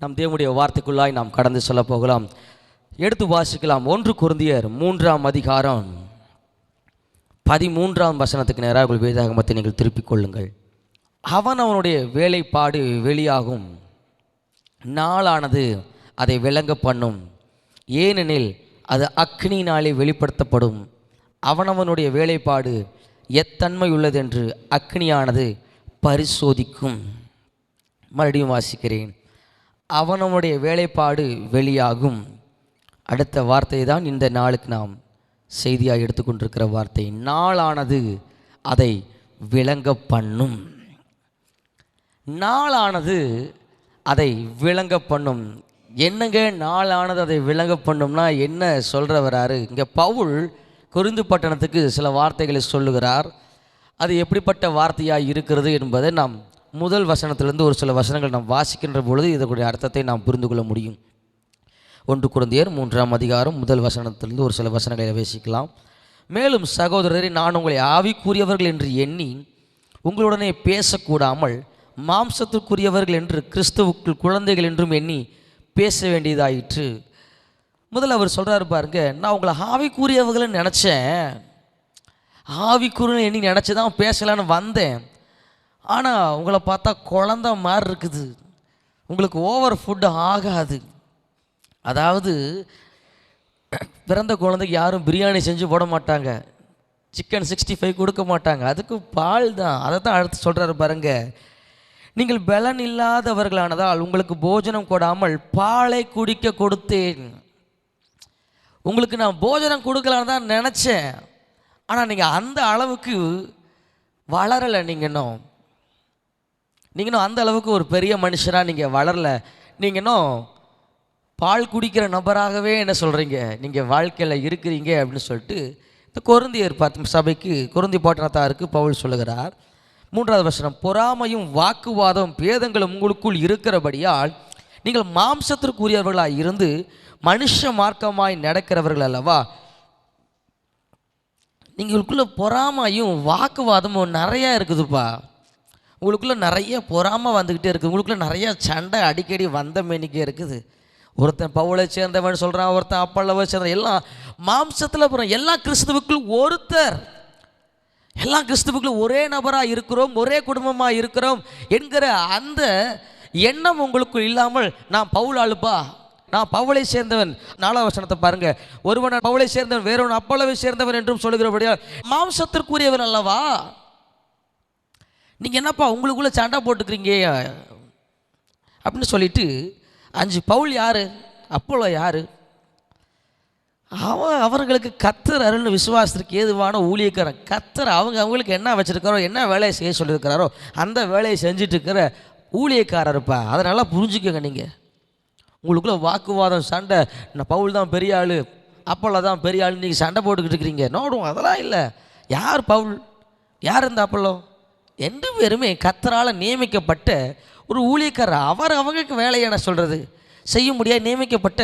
நம் தேவனுடைய வார்த்தைக்குள்ளாய் நாம் கடந்து சொல்ல போகலாம். எடுத்து வாசிக்கலாம். 1 கொரிந்தியர் 3ஆம் அதிகாரம் 13ஆம் வசனத்துக்கு நேராக உங்கள் வேதாகமத்தை நீங்கள் திருப்பிக் கொள்ளுங்கள். அவனுடைய வேலைப்பாடு வெளியாகும், நாளானது அதை விளங்க பண்ணும், ஏனெனில் அது அக்னியினாலே வெளிப்படுத்தப்படும். அவனவனுடைய வேலைப்பாடு எத்தன்மை உள்ளதென்று அக்னியானது பரிசோதிக்கும். மறுபடியும் வாசிக்கிறேன். அவனவனுடைய வேலைப்பாடு வெளியாகும். அடுத்த வார்த்தை தான் இந்த நாளுக்கு நாம் செய்தியாக எடுத்துக்கொண்டிருக்கிற வார்த்தை. நாளானது அதை விளங்க பண்ணும். நாளானது அதை விளங்க பண்ணும். என்னங்க நாளானது அதை விளங்க பண்ணும்னா என்ன சொல்கிற வராரு? இங்கே பவுல் கொரிந்து பட்டணத்துக்கு சில வார்த்தைகளை சொல்லுகிறார். அது எப்படிப்பட்ட வார்த்தையாக இருக்கிறது என்பதை நாம் முதல் வசனத்திலிருந்து ஒரு சில வசனங்கள் நாம் வாசிக்கின்ற பொழுது இதனுடைய அர்த்தத்தை நாம் புரிந்து கொள்ள முடியும். 1 கொரிந்தியர் 3ஆம் அதிகாரம் முதல் வசனத்திலிருந்து ஒரு சில வசனங்களை வாசிக்கலாம். மேலும் சகோதரரை, நான் உங்களை ஆவிக்குரியவர்கள் என்று எண்ணி உங்களுடனே பேசக்கூடாமல் மாம்சத்திற்குரியவர்கள் என்று கிறிஸ்துவுக்குள் குழந்தைகள் என்றும் எண்ணி பேச வேண்டியதாயிற்று. முதல்ல அவர் சொல்கிறாரு பாருங்க, நான் உங்களை ஆவிக்குரியவர்கள்னு நினச்சேன், ஆவிக்குரியன்னு எண்ணி நினச்சி தான் பேசலான்னு வந்தேன். ஆனால் உங்களை பார்த்தா குழந்த மாதிரி இருக்குது, உங்களுக்கு ஓவர் ஃபுட்டு ஆகாது. அதாவது பிறந்த குழந்தைக்கு யாரும் பிரியாணி செஞ்சு போட மாட்டாங்க, சிக்கன் 65 கொடுக்க மாட்டாங்க, அதுக்கு பால் தான். அதை தான் அடுத்து சொல்கிறாரு பாருங்க, நீங்கள் பலன் இல்லாதவர்களானதால் உங்களுக்கு போஜனம் கொடாமல் பாலை குடிக்க கொடுத்தேன். உங்களுக்கு நான் போஜனம் கொடுக்கலான்னு தான் நினச்சேன், ஆனால் நீங்கள் அந்த அளவுக்கு வளரலை. நீங்கள் இன்னும் அந்த அளவுக்கு ஒரு பெரிய மனுஷராக நீங்கள் வளரலை. நீங்கள் இன்னும் பால் குடிக்கிற நபராகவே என்ன சொல்கிறீங்க, நீங்கள் வாழ்க்கையில் இருக்கிறீங்க அப்படின்னு சொல்லிட்டு இந்த கொரிந்தியர் சபைக்கு, கொரிந்தி பட்டணத்தாருக்கு பவுல் சொல்லுகிறார். 3வது வசனம், பொறாமையும் வாக்குவாதம் பேதங்களும் உங்களுக்குள் இருக்கிறபடியால் நீங்கள் மாம்சத்திற்குரியவர்களாக இருந்து மனுஷ மார்க்கமாய் நடக்கிறவர்கள் அல்லவா. நீங்களுக்குள்ள பொறாமையும் வாக்குவாதமும் நிறையா இருக்குதுப்பா. உங்களுக்குள்ளே நிறைய பொறாமை வந்துக்கிட்டே இருக்குது. உங்களுக்குள்ளே நிறைய சண்டை அடிக்கடி வந்த மேனிக்கே இருக்குது. ஒருத்தன் பவுலை சேர்ந்தவன் சொல்கிறான், ஒருத்தன் அப்பல்லவை சேர்ந்தவன், எல்லாம் மாம்சத்தில் போகிறோம். எல்லாம் கிறிஸ்துவுக்குள் ஒருத்தர், எல்லாம் கிறிஸ்துவுக்குள் ஒரே நபராக இருக்கிறோம், ஒரே குடும்பமாக இருக்கிறோம் என்கிற அந்த எண்ணம் உங்களுக்குள் இல்லாமல் நான் பவுல் ஆளுப்பா, நான் பவுலை சேர்ந்தவன். 4ஆம் வசனத்தை பாருங்க, ஒருவன் பவுலை சேர்ந்தவன் வேறொரு அப்பல்லவை சேர்ந்தவன் என்றும் சொல்லுகிறபடியால் மாம்சத்திற்குரியவன் அல்லவா. நீங்கள் என்னப்பா உங்களுக்குள்ளே சண்டை போட்டுக்கிறீங்க அப்படின்னு சொல்லிட்டு 5 பவுல் யார், அப்போலோ யார்? அவர்களுக்கு கர்த்தர் அருள்னு விசுவாசத்திற்கு ஏதுவான ஊழியக்காரன். கர்த்தர் அவங்களுக்கு என்ன வச்சுருக்காரோ, என்ன வேலையை செய்ய சொல்லியிருக்கிறாரோ அந்த வேலையை செஞ்சுட்டு இருக்கிற ஊழியக்காரருப்பா. அதை நல்லா புரிஞ்சுக்கோங்க. நீங்கள் உங்களுக்குள்ளே வாக்குவாதம் சண்டை, நான் பவுல் தான் பெரிய ஆள், அப்போலோ தான் பெரிய ஆள், நீங்கள் சண்டை போட்டுக்கிட்டு இருக்கிறீங்க. நோடும் அதெல்லாம் இல்லை. யார் பவுல், யார் இந்த அப்போலோ? 2 பேருமே கர்த்தரால் நியமிக்கப்பட்ட ஒரு ஊழியக்காரர். அவங்களுக்கு வேலையை என்ன சொல்கிறது, செய்ய முடியாது, நியமிக்கப்பட்ட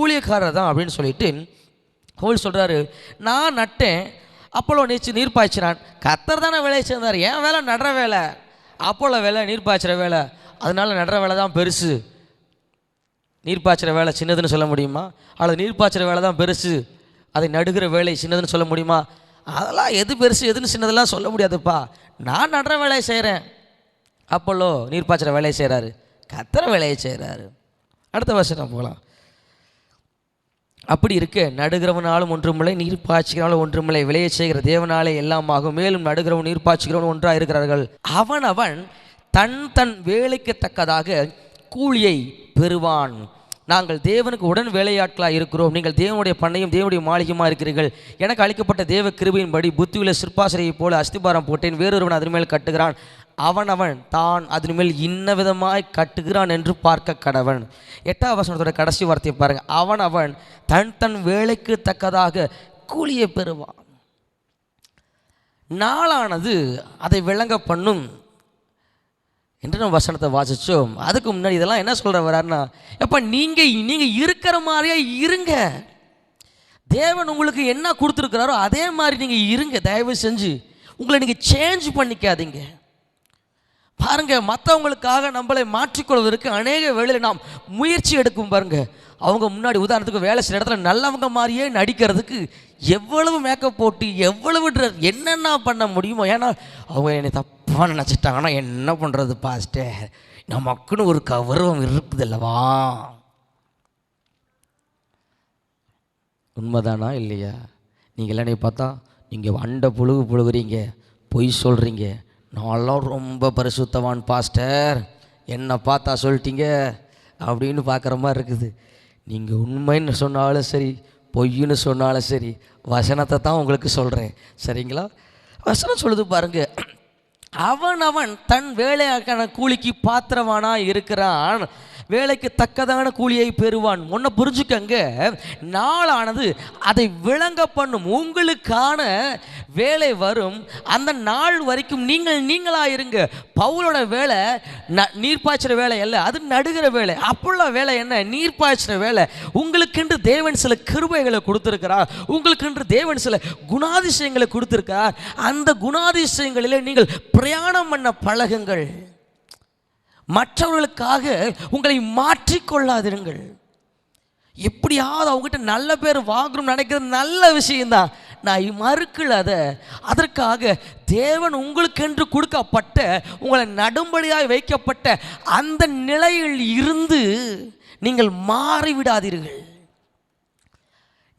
ஊழியக்காரர் தான் அப்படின்னு சொல்லிட்டு பவுல் சொல்கிறாரு. நான் நட்டேன், அப்போலோ நீர் பாய்ச்சினான். கர்த்தர் தானே வேலையை சேர்ந்தார். என் வேலை நடுற வேலை, அப்போலோ வேலை நீர் பாய்ச்சிற வேலை. அதனால நடுற வேலை தான் பெருசு, நீர் பாய்ச்சிற வேலை சின்னதுன்னு சொல்ல முடியுமா? அல்லது நீர் பாய்ச்சிற வேலை தான் பெருசு, அதை நடுகிற வேலை சின்னதுன்னு சொல்ல முடியுமா? அதெல்லாம் எது பெருசு எதுன்னு சின்னதெல்லாம் சொல்ல முடியாதுப்பா. நான் நடுற வேலையை செய்கிறேன், அப்போலோ நீர் பாய்ச்சிற வேலையை செய்கிறாரு, கர்த்தர் வேலையை செய்கிறாரு. அடுத்த வருஷம் போகலாம். அப்படி இருக்க நடுகிறவனாலும் ஒன்றுமில்லை, நீர் பாய்ச்சிக்கிறவனாலும் ஒன்றுமில்லை, விளைய செய்கிற தேவனாலே எல்லாம் ஆகும். மேலும் நடுகிறவன் நீர் பாய்ச்சிக்கிறவன் ஒன்றாக இருக்கிறார்கள். அவன் தன் வேலைக்கு தக்கதாக கூலியை பெறுவான். நாங்கள் தேவனுக்கு உடன் வேலையாட்களாக இருக்கிறோம், நீங்கள் தேவனுடைய பண்ணையும் தேவனுடைய மாளிகையுமாக இருக்கிறீர்கள். எனக்கு அளிக்கப்பட்ட தேவ கிருபையின்படி புத்தியுள்ள சிற்பாசரையை போல அஸ்திபாரம் போட்டேன், வேறொருவன் அதன் மேல் கட்டுகிறான், அவன் தான் அதன் மேல் இன்ன விதமாய் கட்டுகிறான் என்று பார்க்க கடவன். 8ஆம் வசனத்தோட கடைசி வார்த்தையை பாருங்கள், அவன் தன் வேலைக்கு தக்கதாக கூலியை பெறுவான். நாளானது அதை விளங்க பண்ணும் என்று நம்ம வசனத்தை வாசித்தோம். அதுக்கு முன்னாடி இதெல்லாம் என்ன சொல்கிற வராருன்னா, எப்போ நீங்கள் இருக்கிற மாதிரியே இருங்க. தேவன் உங்களுக்கு என்ன கொடுத்துருக்கிறாரோ அதே மாதிரி நீங்கள் இருங்க. தயவு செஞ்சு உங்களை நீங்கள் சேஞ்ச் பண்ணிக்காதீங்க. பாருங்க, மற்றவங்களுக்காக நம்மளை மாற்றிக்கொள்வதற்கு அநேக வேளையில் நாம் முயற்சி எடுக்கும். பாருங்க, அவங்க முன்னாடி உதாரணத்துக்கு வேலை செய்கிற இடத்துல நல்லவங்க மாதிரியே நடிக்கிறதுக்கு எவ்வளவு மேக்கப் போட்டு எவ்வளவு ட்ரெஸ் என்னென்ன பண்ண முடியுமோ. ஏன்னா அவங்க என்னை தப்பாக நினச்சிட்டாங்கன்னா என்ன பண்ணுறது பாஸ்டர், நமக்குன்னு ஒரு கௌரவம் இருக்குது அல்லவா? உண்மைதானா இல்லையா? நீங்கள் இல்லைன்னு பார்த்தா நீங்கள் வண்டை புழுகுறீங்க, பொய் சொல்கிறீங்க. நான்லாம் ரொம்ப பரிசுத்தவான் பாஸ்டர், என்னை பார்த்தா சொல்லிட்டீங்க அப்படின்னு பார்க்குற மாதிரி இருக்குது. நீங்கள் உண்மைன்னு சொன்னாலும் சரி, பொய்ன்னு சொன்னாலும் சரி, வசனத்தை தான் உங்களுக்கு சொல்கிறேன், சரிங்களா? வசனம் சொல்லுது பாருங்க, அவன் தன் வேலையாக்கான கூலிக்கு பாத்திரவானா இருக்கிறான், வேலைக்கு தக்கதான கூலியை பெறுவான். ஒன்றை புரிஞ்சுக்கங்க, நாளானது அதை விளங்க பண்ணும். உங்களுக்கான வேலை வரும், அந்த நாள் வரைக்கும் நீங்களாக இருங்க. பவுலோட வேலை நீர்ப்பாய்ச்சிற வேலை அல்ல, அது நடுகிற வேலை. அப்போள்ள வேலை என்ன? நீர்ப்பாய்ச்சிற வேலை. உங்களுக்கென்று தேவன் சில கிருபைகளை கொடுத்துருக்கிறார், உங்களுக்கென்று தேவன் சில குணாதிசயங்களை கொடுத்துருக்கிறார். அந்த குணாதிசயங்களிலே நீங்கள் பிரயாணம் பண்ண பழகுங்கள். மற்றவர்களுக்காக உங்களை மாற்றிக்கொள்ளாதிருங்கள். எப்படியாவது அவங்ககிட்ட நல்ல பேர் வாங்கணும்னு நினைக்கிறது நல்ல விஷயம்தான், நான் மறுக்கல. அதற்காக தேவன் உங்களுக்கென்று கொடுக்கப்பட்ட, உங்களை நடும்படியாய் வைக்கப்பட்ட அந்த நிலையில் இருந்து நீங்கள் மாறிவிடாதீர்கள்.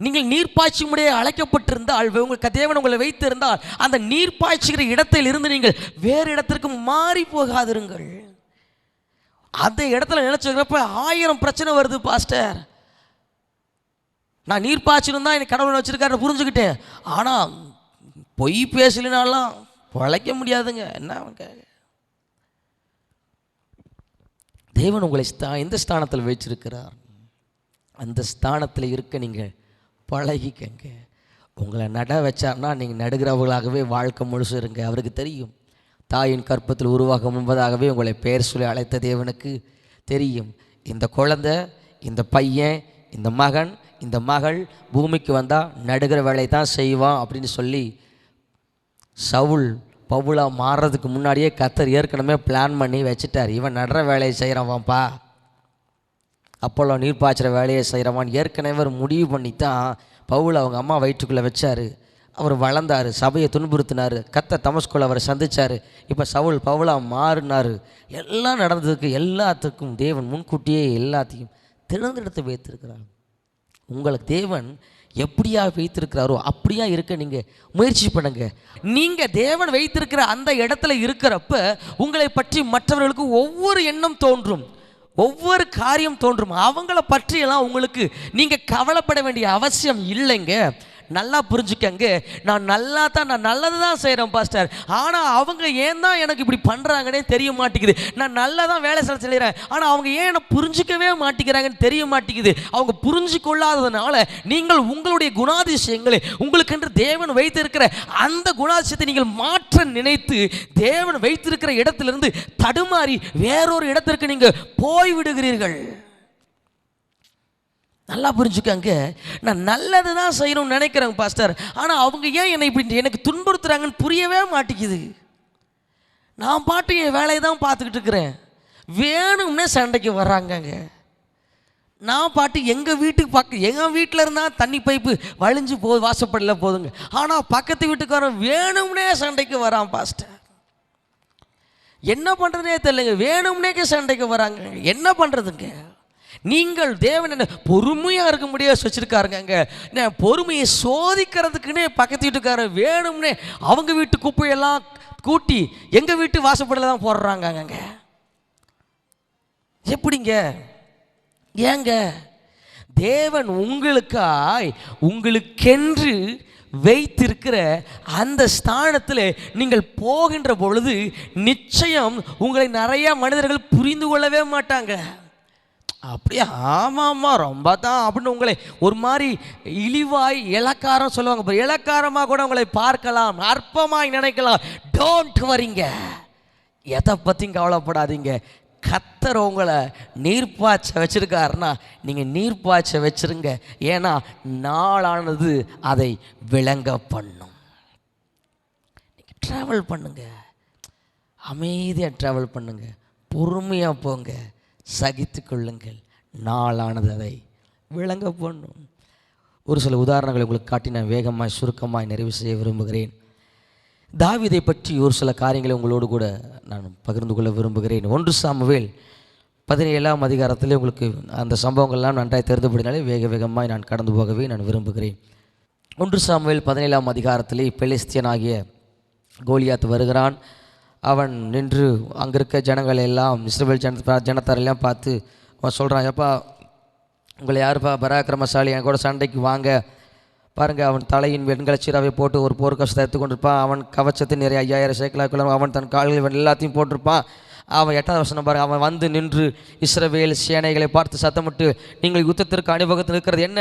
நீங்கள் நீர்ப்பாய்ச்சி முறையை அழைக்கப்பட்டிருந்தால், தேவன் உங்களை வைத்திருந்தால், அந்த நீர்ப்பாய்ச்சுகிற இடத்தில் இருந்து நீங்கள் வேறு இடத்திற்கு மாறி போகாதிருங்கள். அந்த இடத்துல நினைச்சுக்கிறப்ப 1000 பிரச்சனை வருது பாஸ்டர். நான் நீர்ப்பாய்ச்சலும் தான் எனக்கு கடவுள் வச்சிருக்காரு புரிஞ்சுக்கிட்டேன், ஆனால் பொய் பேசலினாலாம் பிழைக்க முடியாதுங்க. என்ன தேவன் உங்களை எந்த ஸ்தானத்தில் வச்சிருக்கிறார், அந்த ஸ்தானத்தில் இருக்க நீங்கள் பழகிக்கங்க. உங்களை நட வச்சார்னா நீங்கள் நடுகிறவர்களாகவே வாழ்க்கை முழுசு இருங்க. அவருக்கு தெரியும், தாயின் கற்பத்தில் உருவாக முன்பதாகவே உங்களை பெயர் சொல்லி அழைத்த தேவனுக்கு தெரியும். இந்த குழந்தை, இந்த பையன், இந்த மகன், இந்த மகள் பூமிக்கு வந்தால் நடுகிற வேலை தான் செய்வான் அப்படின்னு சொல்லி சவுல் பவுலா மாறுறதுக்கு முன்னாடியே கர்த்தர் ஏற்கனவே பிளான் பண்ணி வச்சுட்டார். இவன் நடுற வேலையை செய்கிறவான்ப்பா, அப்போல்லோ நீர்ப்பாய்ச்சிற வேலையை செய்கிறவான் ஏற்கனவே முடிவு பண்ணி தான் பவுல் அவங்க அம்மா வயிற்றுக்குள்ளே வச்சார். அவர் வளர்ந்தார், சபையை துன்புறுத்தினார், கர்த்தர் தமஸ்குல அவரை சந்தித்தார். இப்போ சவுல் பவுலாக மாறினார். எல்லாம் நடந்ததுக்கு எல்லாத்துக்கும் தேவன் முன்கூட்டியே எல்லாத்தையும் திறந்தெடுத்து வைத்திருக்கிறார். உங்களுக்கு தேவன் எப்படியா வைத்திருக்கிறாரோ அப்படியா இருக்க நீங்கள் முயற்சி பண்ணுங்க. நீங்கள் தேவன் வைத்திருக்கிற அந்த இடத்துல இருக்கிறப்ப உங்களை பற்றி மற்றவர்களுக்கு ஒவ்வொரு எண்ணம் தோன்றும், ஒவ்வொரு காரியம் தோன்றும். அவங்கள பற்றியெல்லாம் உங்களுக்கு நீங்கள் கவலைப்பட வேண்டிய அவசியம் இல்லைங்க. நல்லா புரிஞ்சுக்கங்க, நான் நல்லது தான் செய்கிறேன் பாஸ்டர், ஆனால் அவங்க ஏன் தான் எனக்கு இப்படி பண்ணுறாங்கன்னே தெரிய மாட்டேங்குது. நான் நல்லா தான் வேலை செய்கிறேன், ஆனால் அவங்க ஏன் என்னை புரிஞ்சிக்கவே மாட்டேங்கிறாங்கன்னு தெரிய மாட்டேங்குது. அவங்க புரிஞ்சிக்கொள்ளாததுனால நீங்கள் உங்களுடைய குணாதிசயங்களை, உங்களுக்கென்று தேவன் வைத்திருக்கிற அந்த குணாதிசயத்தை நீங்கள் மாற்ற நினைத்து தேவன் வைத்திருக்கிற இடத்திலிருந்து தடுமாறி வேறொரு இடத்திற்கு நீங்கள் போய்விடுகிறீர்கள். நல்லா புரிஞ்சுக்கங்க, நான் நல்லது தான் செய்யணும்னு நினைக்கிறேன் பாஸ்டர், ஆனால் அவங்க ஏன் என்னை இப்படி எனக்கு துன்புறுத்துறாங்கன்னு புரியவே மாட்டேங்குது. நான் பாட்டு என் வேலையை தான் பார்த்துக்கிட்டு இருக்கிறேன், வேணும்னே சண்டைக்கு வர்றாங்கங்க. நான் பாட்டு எங்கள் வீட்டில் இருந்தால் தண்ணி பைப்பு வழிஞ்சு வாசப்படல போதுங்க, ஆனால் பக்கத்து வீட்டுக்காரன் வேணும்னே சண்டைக்கு வரான் பாஸ்டர். என்ன பண்ணுறதுனே தெரியலங்க, வேணும்னே சண்டைக்கு வராங்க. என்ன பண்ணுறதுங்க? நீங்கள் தேவன் என்ன பொறுமையாக இருக்க முடியாது வச்சுருக்காருங்க. பொறுமையை சோதிக்கிறதுக்குன்னே பக்கத்து வீட்டுக்காரர் வேணும்னே அவங்க வீட்டு குப்பையெல்லாம் கூட்டி எங்கள் வீட்டு வாசப்படில் தான் போடுறாங்க. எப்படிங்க? ஏங்க? தேவன் உங்களுக்கென்று வைத்திருக்கிற அந்த ஸ்தானத்தில் நீங்கள் போகின்ற பொழுது நிச்சயம் உங்களை நிறைய மனிதர்கள் புரிந்து கொள்ளவே மாட்டாங்க. அப்படியே ஆமாம் ரொம்ப தான் அப்படின்னு உங்களை ஒரு மாதிரி இழிவாய் இலக்காரம் சொல்லுவாங்க. இலக்காரமாக கூட உங்களை பார்க்கலாம், அற்பமாய் நினைக்கலாம். டோன்ட் வரிங்க, எதை பற்றியும் கவலைப்படாதீங்க. கர்த்தர் உங்களை நீர்ப்பாய்ச்ச வச்சுருக்காருன்னா நீங்கள் நீர்ப்பாய்ச்ச வச்சுருங்க. ஏன்னா நாளானது அதை விளங்க பண்ணும். நீங்கள் ட்ராவல் பண்ணுங்க. அமைதியாக ட்ராவல் பண்ணுங்க, பொறுமையாக போங்க, சகித்து கொள்ளுங்கள், நாளானது அதை விளங்க பண்ணும். ஒரு சில உதாரணங்களை உங்களுக்கு காட்டி நான் வேகமாக சுருக்கமாக நிறைவு செய்ய விரும்புகிறேன். தாவீதை பற்றி ஒரு சில காரியங்களை உங்களோடு கூட நான் பகிர்ந்து கொள்ள விரும்புகிறேன். 1 சாமுவேல் 17ஆம் அதிகாரத்திலே உங்களுக்கு அந்த சம்பவங்கள்லாம் நன்றாய் தெரிந்துபடினாலே வேகமாக நான் கடந்து போகவே நான் விரும்புகிறேன். 1 சாமுவேல் 17ஆம் அதிகாரத்திலே பெலிஸ்தியனாகிய கோலியாத் வருகிறான். அவன் நின்று அங்கே இருக்க ஜனங்கள் எல்லாம், இஸ்ரவேல் ஜனத்தாரெல்லாம் பார்த்து அவன் சொல்கிறான், எப்பா உங்களை யாருப்பா பராக்கிரமசாலி, என் கூட சண்டைக்கு வாங்க. பாருங்கள், அவன் தலையின் வெண்கல சீராவை போட்டு ஒரு போர்க்கவசத்தை எடுத்துக்கொண்டிருப்பான். அவன் கவச்சத்தை நிறைய 5000 சேக்கலாக்குள்ள அவன் தன் கால்கள் எல்லாத்தையும் போட்டிருப்பான். அவன் 8ஆவது வசனம் பாருங்க, அவன் வந்து நின்று இஸ்ரவேல் சேனைகளை பார்த்து சத்தமிட்டு, நீங்கள் யுத்தத்திற்கு அணிவகுத்து நிற்கிறது என்ன?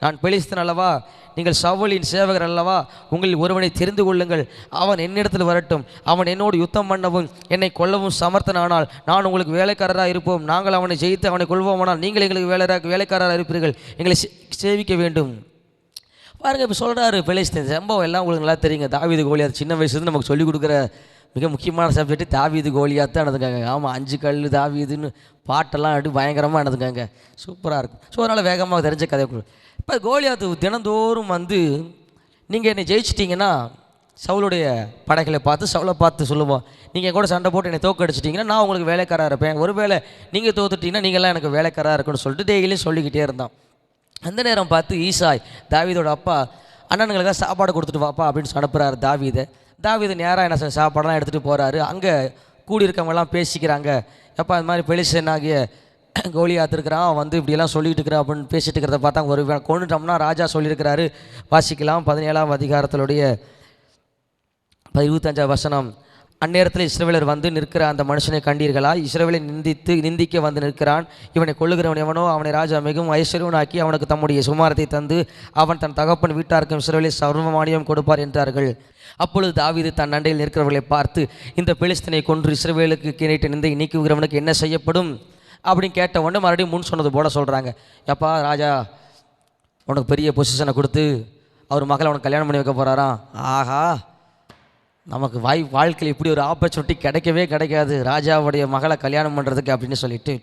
நான் பெலிஸ்தன் அல்லவா? நீங்கள் சவுலின் சேவகர் அல்லவா? உங்களில் ஒருவனை தெரிந்து கொள்ளுங்கள், அவன் என்னிடத்தில் வரட்டும், அவன் என்னோடு யுத்தம் பண்ணவும் என்னை கொல்லவும் சமர்த்தனானால் நான் உங்களுக்கு வேலைக்காரராக இருப்போம். நாங்கள் அவனை ஜெயித்து அவனை கொள்வோமானால் நீங்கள் எங்களுக்கு வேலைக்காரராக இருப்பீர்கள், எங்களை சேவிக்க வேண்டும். பாருங்கள், இப்போ சொல்கிறாரு பெலிஸ்தீன் சம்பவம் எல்லாம் உங்களுக்கு நல்லா தெரியுங்க. தாவீது கோலியாத் சின்ன வயசுலேருந்து நமக்கு சொல்லிக் கொடுக்குற மிக முக்கியமான சப்ஜெக்ட் தாவீது கோலியாத் தான் நடந்துக்காங்க. ஆமாம், 5 கல் தாவீதுன்னு பாட்டெல்லாம் அப்படி பயங்கரமாக நடந்துக்காங்க, சூப்பராக இருக்கும். ஸோ அதனால் வேகமாக தெரிஞ்ச கதை. இப்போ கோலியாத் தினந்தோறும் வந்து நீங்கள் என்னை ஜெயிச்சிட்டிங்கன்னா சவுளுடைய படைகளை பார்த்து சவுளை பார்த்து சொல்லுவோம், நீங்கள் கூட சண்டை போட்டு என்னை தோக்கடிச்சிட்டிங்கன்னா நான் உங்களுக்கு வேலைக்காராக இருப்பேன், ஒருவேளை நீங்கள் தோத்துட்டிங்கன்னா நீங்கள்லாம் எனக்கு வேலைக்காராக இருக்குன்னு சொல்லிட்டு டெய்லியும் சொல்லிக்கிட்டே இருந்தான். அந்த நேரம் பார்த்து ஈசாய் தாவீதோட அப்பா அண்ணனுங்களுக்காக சாப்பாடு கொடுத்துட்டு வாப்பா அப்படின்னு அனுப்புகிறாரு தாவீது நேராக என்ன சாப்பாடெல்லாம் எடுத்துகிட்டு போகிறாரு. அங்கே கூடியிருக்கவங்கெல்லாம் பேசிக்கிறாங்க, எப்பா இந்த மாதிரி பெலிஸ்தீனாகிய கோலியாத் இருக்கிறான், வந்து இப்படியெல்லாம் சொல்லிகிட்டு இருக்கிறான் அப்படின்னு பேசிகிட்டு இருக்கிறத பார்த்தா ஒரு கொண்டுட்டோம்னா ராஜா சொல்லியிருக்கிறாரு. வாசிக்கலாம் 17ஆம் அதிகாரத்தினுடைய 25ஆம் வசனம். அந்நேரத்தில் இஸ்ரவேலர் வந்து நிற்கிற அந்த மனுஷனை கண்டீர்களா? இஸ்ரவேலை நிந்திக்க வந்து நிற்கிறான். இவனை கொள்ளுகிறவன் எவனோ அவனை ராஜா மிகவும் ஐஸ்வர்யவனாக்கி அவனுக்கு தம்முடைய சுமாரத்தை தந்து அவன் தன் தகப்பன் வீட்டாருக்கும் இஸ்ரவேலை சர்வமானியம் கொடுப்பார் என்றார்கள். அப்பொழுது தாவீது தன் அண்டையில் நிற்கிறவர்களை பார்த்து, இந்த பெலிஸ்தனை கொன்று இஸ்ரவேலுக்கு கீழே நிந்தை நீக்குகிறவனுக்கு என்ன செய்யப்படும் அப்படின்னு கேட்ட உடனே மறுபடியும் முன் சொன்னது போல சொல்கிறாங்க, எப்பா ராஜா உனக்கு பெரிய பொசிஷனை கொடுத்து அவர் மகளை உனக்கு கல்யாணம் பண்ணி வைக்க போகிறாராம். ஆஹா, நமக்கு வாழ்க்கையில் இப்படி ஒரு ஆப்பர்ச்சுனிட்டி கிடைக்கவே கிடைக்காது, ராஜாவுடைய மகளை கல்யாணம் பண்ணுறதுக்கு அப்படின்னு சொல்லிட்டு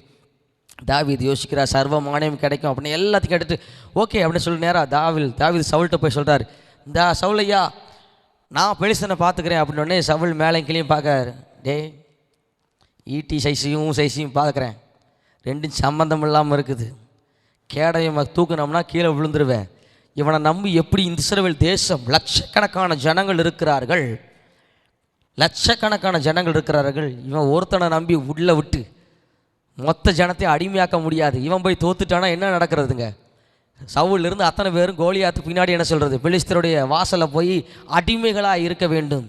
தாவீது யோசிக்கிறார். சர்வ மானியம் கிடைக்கும் அப்படின்னு எல்லாத்தையும் கேட்டுட்டு ஓகே அப்படின்னு சொல்லி நேராக தாவீது சவுல்கிட்ட போய் சொல்கிறார், இந்த சவுலையா நான் பெலிஸ்தனை பார்த்துக்கிறேன் அப்படின்னே சவுல் மேலே கீழேயும் பார்க்காரு. டே ஈட்டி சைஸையும் பார்க்குறேன், ரெண்டும் சம்பந்தம் இல்லாமல் இருக்குது, கேடையை தூக்குனோம்னா கீழே விழுந்துருவேன். இவனை நம்பி எப்படி இந்த இஸ்ரவேல் தேசம் லட்சக்கணக்கான ஜனங்கள் இருக்கிறார்கள், இவன் ஒருத்தனை நம்பி உள்ளே விட்டு மொத்த ஜனத்தையும் அடிமையாக்க முடியாது. இவன் போய் தோத்துட்டானா என்ன நடக்கிறதுங்க? சவுலிருந்து அத்தனை பேரும் கோலியாத்து பின்னாடி என்ன சொல்கிறது, பெலிஸ்தருடைய வாசலில் போய் அடிமைகளாக இருக்க வேண்டும்.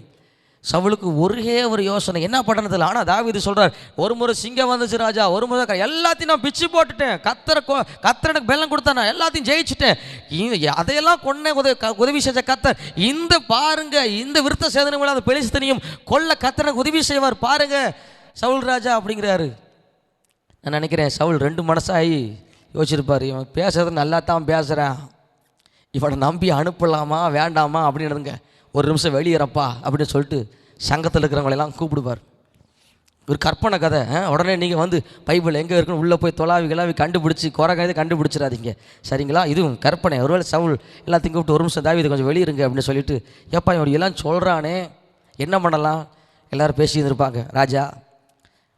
சவுலுக்கு ஒரே ஒரு யோசனை, என்ன பண்ணதில்லை. ஆனால் தாவீது சொல்கிறார், ஒரு முறை சிங்கம் வந்துச்சு ராஜா, ஒரு முறை எல்லாத்தையும் நான் பிச்சு போட்டுட்டேன், கத்தரனுக்கு பெல்லம் கொடுத்தா நான் எல்லாத்தையும் ஜெயிச்சுட்டேன், அதையெல்லாம் கொன்ன உதவி செஞ்ச கத்தர் இந்த பாருங்க, இந்த விருத்த சேதனம் அந்த பெலிஸ்தனையும் கொல்ல கத்தரனுக்கு உதவி செய்வார் பாருங்க சவுல் ராஜா அப்படிங்கிறாரு. நான் நினைக்கிறேன் சவுல் 2 மனசாகி யோசிச்சிருப்பார், இவன் பேசுறது நல்லா தான் பேசுகிறான், இவனை நம்பி அனுப்பலாமா வேண்டாமா அப்படின்னுங்க, ஒரு நிமிஷம் வெளியேறப்பா அப்படின்னு சொல்லிட்டு சங்கத்தில் இருக்கிறவங்களெல்லாம் கூப்பிடுவார். ஒரு கற்பனை கதை. உடனே நீங்கள் வந்து பைபிள் எங்கே இருக்குன்னு உள்ளே போய் தொலாவி கண்டுபிடிச்சி குறைக்காத கண்டுபிடிச்சிடாதீங்க, சரிங்களா? இதுவும் கற்பனை. ஒருவேளை சவுல் எல்லாத்தையும் கூப்பிட்டு ஒரு நிமிஷம் தாவீது கொஞ்சம் வெளியிருங்க அப்படின்னு சொல்லிட்டு, எப்பா இவன் எல்லாம் சொல்கிறானே என்ன பண்ணலாம்? எல்லோரும் பேசி இருந்திருப்பாங்க, ராஜா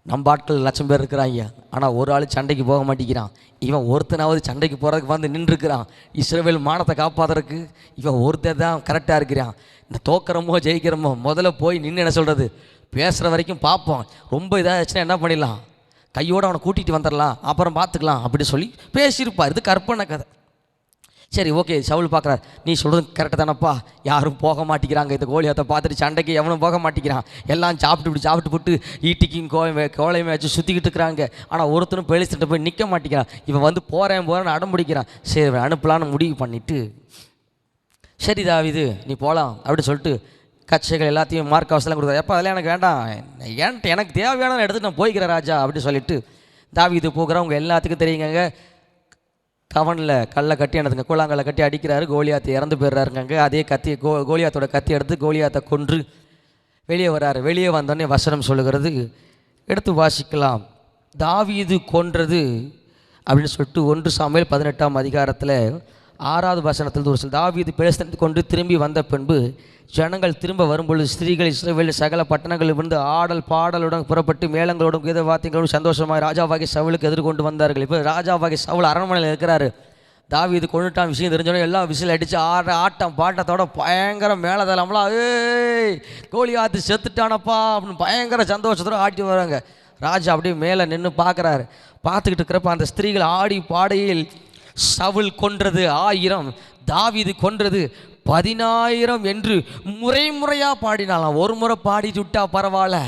நம்ம ஆட்கள் 1,00,000 பேர் இருக்கிறாங்க, ஆனால் ஒரு ஆள் சண்டைக்கு போக மாட்டேங்கிறான், இவன் ஒருத்தனாவது சண்டைக்கு போகிறதுக்கு வந்து நின்றுருக்கிறான், இஸ்ரவேல் மானத்தை காப்பாற்றுறதுக்கு இவன் ஒருத்தர் தான் கரெக்டாக இருக்கிறான், இந்த தோக்கிறமோ ஜெயிக்கிறமோ முதல்ல போய் நின்று என்ன சொல்கிறது பேசுகிற வரைக்கும் பார்ப்போம், ரொம்ப இதாகிடுச்சுன்னா என்ன பண்ணிடலாம், கையோடு அவனை கூட்டிகிட்டு வந்துடலாம், அப்புறம் பார்த்துக்கலாம் அப்படி சொல்லி பேசியிருப்பார். இது கற்பனை கதை. சரி ஓகே, சவுல் பார்க்குறார், நீ சொல்கிறது கரெக்டாக தானப்பா, யாரும் போக மாட்டேங்கிறாங்க, இந்த கோலியாத்தை பார்த்துட்டு சண்டைக்கு எவனும் போக மாட்டேங்கிறான், எல்லாம் சாப்பிட்டு போட்டு ஈட்டிக்கும் கோலையும் வச்சு சுற்றிக்கிட்டு இருக்கிறாங்க, ஆனால் ஒருத்தரும் பெலிஸ்தன்ட்ட போய் நிற்க மாட்டேங்கிறான், இவன் வந்து போகிறேன்னு அடம் பிடிக்கிறான். சரி அனுப்பலான்னு முடிவு பண்ணிவிட்டு, சரி தாவீது நீ போகலாம் அப்படின்னு சொல்லிட்டு கட்சிகள் எல்லாத்தையும் மார்க் அவசரம் கொடுத்தாரு. எப்போ அதெல்லாம் எனக்கு வேண்டாம், எனக்கு தேவையான எடுத்துகிட்டு நான் போய்க்கிறேன் ராஜா அப்படின்னு சொல்லிட்டு தாவீது போகிறவங்க எல்லாத்துக்கும் தெரியுங்க, கவனில் கல்லை கட்டி எனதுங்க கூழாங்கல்லை கட்டி அடிக்கிறாரு, கோலியாத்தை இறந்து போயிடுறாருங்க. அதே கத்தி கோலியாத்தோட கத்தி எடுத்து கோலியாத்தை கொன்று வெளியே வராரு. வெளியே வந்தோடனே வசனம் சொல்லுகிறது, எடுத்து வாசிக்கலாம். தாவீது கொன்றது அப்படின்னு சொல்லிட்டு 1 சாமுவேல் 18ஆம் அதிகாரத்தில் 6வது வசனத்தில் ஒரு சில தாவீது பெலிஸ்தனை கொண்டு திரும்பி வந்த பின்பு ஜனங்கள் திரும்ப வரும்பொழுது ஸ்திரீகள் இஸ்ரவேலில் சகல பட்டணங்களில் இருந்து ஆடல் பாடலுடன் புறப்பட்டு மேளங்களோடும் கீத வாத்தியங்களோடும் சந்தோஷமாக ராஜாவாகிய சவுலுக்கு எதிர்கொண்டு வந்தார்கள். இப்போ ராஜாவாகிய சவுல் அரண்மனையில் இருக்கிறாரு. தாவீது கொண்டுட்டான் விஷயம் தெரிஞ்சோடனே எல்லாம் விசில் அடித்து ஆட்டம் பாட்டத்தோட பயங்கர மேலதெல்லாம்லாம் ஏய் கோலியாத்து செத்துட்டானப்பா அப்படின்னு பயங்கர சந்தோஷத்தோடு ஆட்டி வராங்க. ராஜா அப்படியே மேலே நின்று பார்க்குறாரு. பார்த்துக்கிட்டு இருக்கிறப்ப அந்த ஸ்திரீகள் ஆடி பாடையில் சவுல் கொன்றது 1000, தாவீது கொன்றது 10000 என்று முறையாக பாடினாலாம். ஒரு முறை பாடிட்டு விட்டா பரவாயில்ல,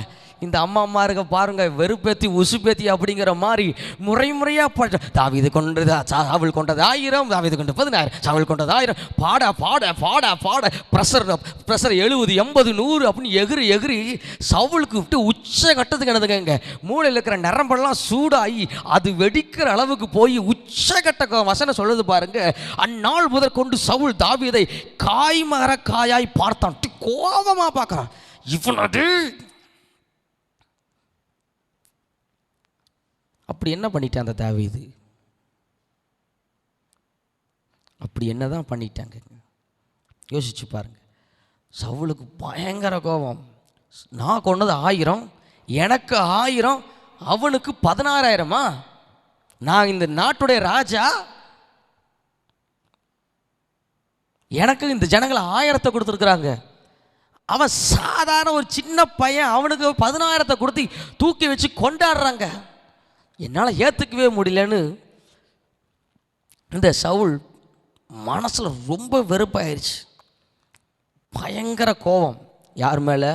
இந்த அம்மா இருக்க பாருங்க வெறுப்பேத்தி உசுப்பேத்தி அப்படிங்கிற மாதிரி முறையாக பாட தாவீது கொன்றது சவுல் கொண்டது 1000, தாவீது கொண்டது 10000, சவுல் கொண்டது 1000 பாட பாட பாட பாட ப்ரெஷர் 70 80 100 அப்படின்னு எகிரி சவுலுக்கு விட்டு உச்ச கட்டத்துக்கு என்னதுங்க மூளையில் இருக்கிற நரம்பெல்லாம் சூடாகி அது வெடிக்கிற அளவுக்கு போய் உச்ச கட்ட வசனம் சொல்லுது பாருங்க. அந்நாள் முதற் கொண்டு சவுல் தாவீதை காய்மர காயாய் பார்த்தான். கோபமாக பார்க்குறான். இவனது அப்படி என்ன பண்ணிட்டான் அந்த தாவீது? அப்படி என்ன தான் பண்ணிட்டாங்க யோசிச்சு பாருங்க. சவுலுக்கு பயங்கர கோபம். நான் கொண்டது 1000, எனக்கு 1000, அவனுக்கு 16000. நான் இந்த நாட்டுடைய ராஜா, எனக்கு இந்த ஜனங்களை 1000 கொடுத்துருக்குறாங்க. அவன் சாதாரண ஒரு சின்ன பையன், அவனுக்கு 16000 கொடுத்து தூக்கி வச்சு கொண்டாடுறாங்க. என்னால் ஏற்றுக்கவே முடியலன்னு இந்த சவுல் மனசில் ரொம்ப வெறுப்பாயிருச்சு. பயங்கர கோபம். யார் மேலே?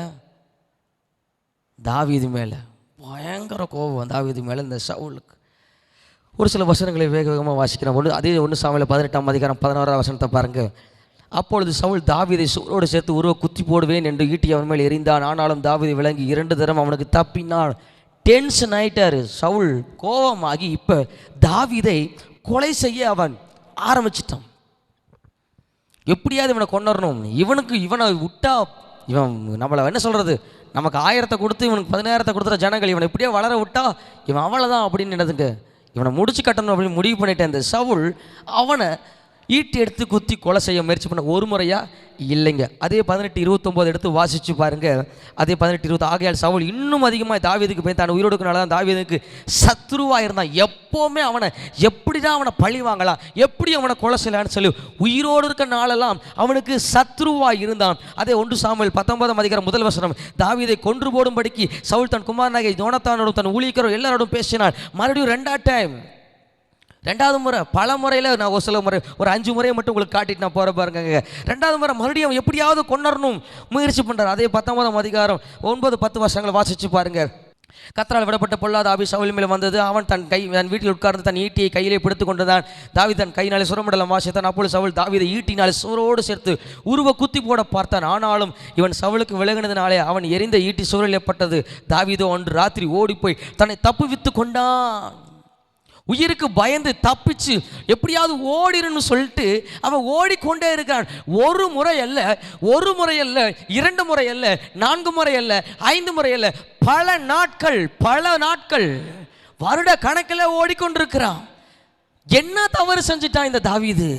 தாவீது மேலே பயங்கர கோபம். தாவீது மேலே இந்த சவுலுக்கு. ஒரு சில வசனங்களை வேகமாக வாசிக்கிறோம். அதே 1 சாமுவேல் 18ஆம் அதிகாரம் 11ஆவது வசனத்தை பாருங்கள். அப்பொழுது சவுல் தாவீதை சூரோடு சேர்த்து உருவ குத்தி போடுவேன் என்று ஈட்டி அவன் மேல் எறிந்தான். ஆனாலும் தாவீது விளங்கி 2 தரம் அவனுக்கு தப்பினான். டென்ஷன் ஆயிட்டாரு சவுல், கோபமாகி இப்போ தாவீதை கொலை செய்ய அவன் ஆரம்பிச்சிட்டான். எப்படியாவது இவனை கொண்டுறணும், இவனை விட்டா இவன் நம்மளை என்ன சொல்கிறது, நமக்கு 1000 கொடுத்து இவனுக்கு 10000 கொடுத்துற ஜனங்கள் இவனை இப்படியே வளர விட்டா இவன் அவ்வளோதான் அப்படின்னு என்னதுங்க, இவனை முடிச்சு கட்டணும் அப்படின்னு முடிவு பண்ணிட்டேன். இந்த சவுல் அவனை ஈட்டி எடுத்து குத்தி கொலை செய்ய முயற்சி பண்ண. ஒரு முறையா இல்லைங்க. அதே 18:29 எடுத்து வாசிச்சு பாருங்க. அதே 18:20 ஆகையால் சவுல் இன்னும் அதிகமாக தாவீதுக்கு போய் தான் உயிரோடுக்குனால தான் தாவீதுக்கு சத்ருவாக இருந்தான். எப்போவுமே அவனை எப்படி தான் அவனை பழி வாங்கலாம், எப்படி அவனை கொலை செய்யலான்னு சொல்லி உயிரோடு இருக்க நாளெல்லாம் அவனுக்கு சத்ருவாக இருந்தான். அதே 1 சாமுவேல் 19ஆம் அதிகாரம் 1 வசனம், தாவீதை கொன்று போடும்படிக்கு சவுல் தன் குமாரனாகிய யோனத்தானோடும் தன் ஊழியக்காரர் எல்லாரோடும் பேசினான். மறுபடியும் 2வது முறை, பல முறையில் நான் ஒரு சில முறை ஒரு 5 முறையை மட்டும் உங்களுக்கு காட்டிட்டு நான் போகிற பாருங்க. 2வது முறை மறுபடியும் எப்படியாவது கொண்டறணும் முயற்சி பண்ணுறார். அதே 19ஆம் அதிகாரம் 9-10 வசனங்களை வாசித்து பாருங்க. கர்த்தரால் விடப்பட்ட பொல்லாத ஆவி சவுல் மேல் வந்தது. அவன் தன் வீட்டில் உட்கார்ந்து தன் ஈட்டியை கையிலே பிடித்து கொண்டுதான். தாவீது தன் கையினாலே சுரமண்டலம் வாசித்தான். அப்பொழுது சவுல் தாவீதை ஈட்டினாலே சுவரோடு சேர்த்து உருவ குத்தி போட பார்த்தான். ஆனாலும் இவன் சவுலுக்கு விலகினதினாலே அவன் எரிந்த ஈட்டி சுவரில் ஏற்பட்டது. தாவீதோ அன்று ராத்திரி ஓடிப்போய் தன்னை தப்புவித்து கொண்டான். உயிருக்கு பயந்து தப்பிச்சு எப்படியாவது ஓடிருன்னு சொல்லிட்டு அவன் ஓடிக்கொண்டே இருக்கான். ஒரு முறை அல்ல, 2 முறை அல்ல, 4 முறை அல்ல, 5 முறை அல்ல, பல நாட்கள் வருட கணக்கில் ஓடிக்கொண்டிருக்கிறான். என்ன தவறு செஞ்சிட்டான் இந்த தாவீது?